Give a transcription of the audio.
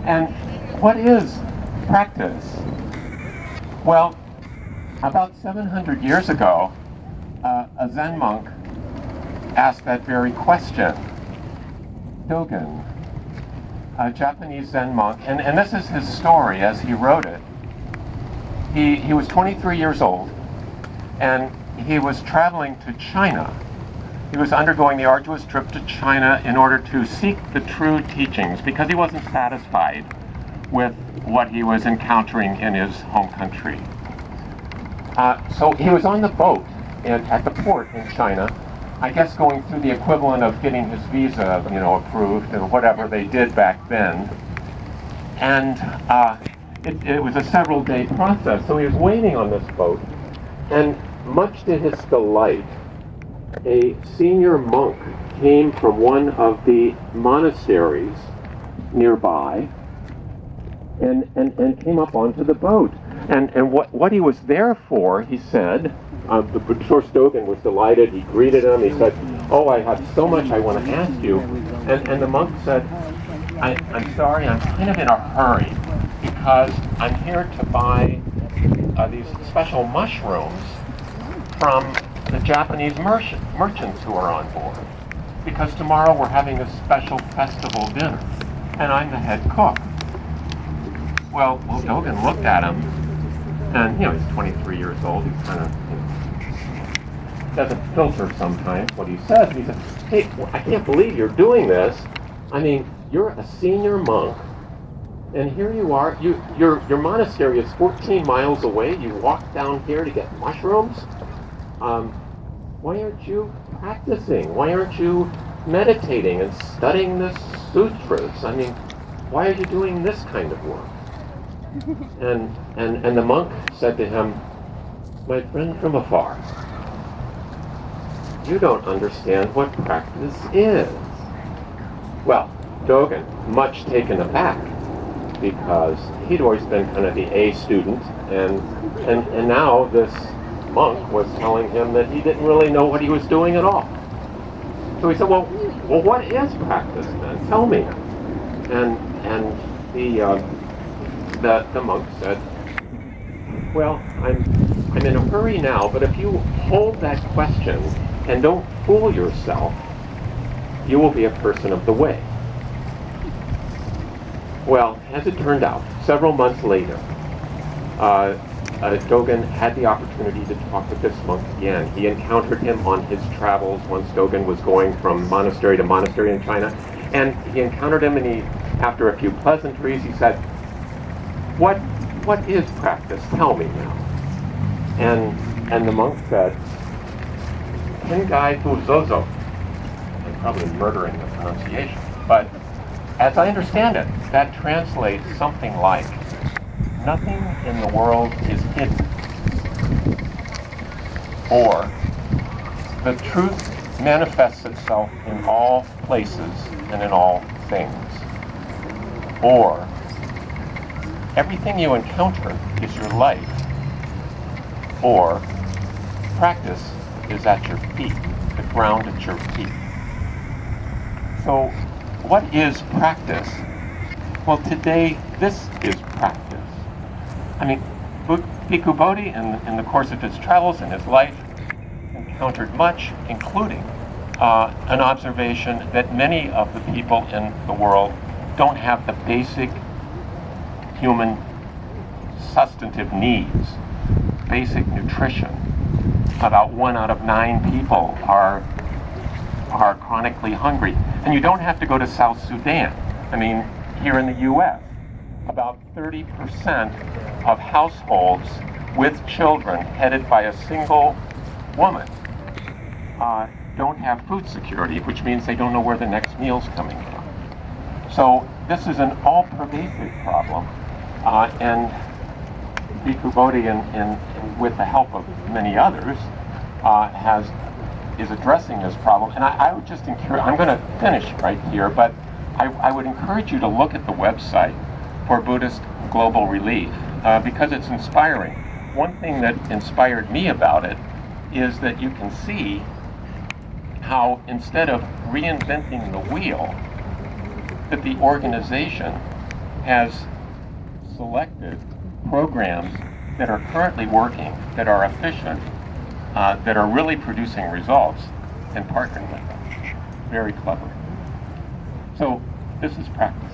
And what is practice? Well, about 700 years ago, a Zen monk asked that very question. Dogen, a Japanese Zen monk, and this is his story as he wrote it. He was 23 years old, and he was traveling to China. He was undergoing the arduous trip to China in order to seek the true teachings because he wasn't satisfied with what he was encountering in his home country. So he was on the boat at the port in China, I guess going through the equivalent of getting his visa, approved or whatever they did back then. And it was a several-day process. So he was waiting on this boat, and much to his delight, a senior monk came from one of the monasteries nearby and came up onto the boat. And what he was there for, he said, the Buddhist Dogen was delighted. He greeted him. He said, "Oh, I have so much I want to ask you." And the monk said, I'm sorry, I'm kind of in a hurry because I'm here to buy these special mushrooms from the Japanese merchants who are on board. Because tomorrow we're having a special festival dinner, and I'm the head cook. Well, Dogen looked at him, and he's 23 years old. He's kind of doesn't filter sometimes what he says. And he said, "Hey, I can't believe you're doing this. I mean, you're a senior monk, and here you are. Your monastery is 14 miles away. You walk down here to get mushrooms. Why aren't you practicing? Why aren't you meditating and studying the sutras? I mean, why are you doing this kind of work?" And the monk said to him, "My friend from afar, you don't understand what practice is." Well, Dogen, much taken aback, because he'd always been kind of the A student, and now this monk was telling him that he didn't really know what he was doing at all. So he said, well, what is practice then? Tell me. And the monk said, "Well, I'm in a hurry now, but if you hold that question and don't fool yourself, you will be a person of the way." Well, as it turned out, several months later, Dogen had the opportunity to talk with this monk again. He encountered him on his travels once Dogen was going from monastery to monastery in China, and he encountered him, and after a few pleasantries, he said, What is practice? Tell me now." And the monk said, "Kingai Fuzozo." I'm probably murdering the pronunciation, but as I understand it, that translates something like, "Nothing in the world is hidden," or "The truth manifests itself in all places and in all things," or "Everything you encounter is your life," or "Practice is at your feet, the ground at your feet." So, what is practice? Well, today, this is practice. I mean, Bhikkhu Bodhi, in the course of his travels and his life, encountered much, including an observation that many of the people in the world don't have the basic human substantive needs, basic nutrition. About 1 out of 9 people are chronically hungry. And you don't have to go to South Sudan. I mean, here in the U.S., about 30% of households with children headed by a single woman don't have food security, which means they don't know where the next meal's coming from. So this is an all-pervasive problem, and Bhikkhu Bodhi, with the help of many others, is addressing this problem. And I would just encourage, I'm going to finish right here, but I would encourage you to look at the website for Buddhist Global Relief, because it's inspiring. One thing that inspired me about it is that you can see how instead of reinventing the wheel, that the organization has selected programs that are currently working, that are efficient, that are really producing results, and partnering with them. Very clever. So this is practice.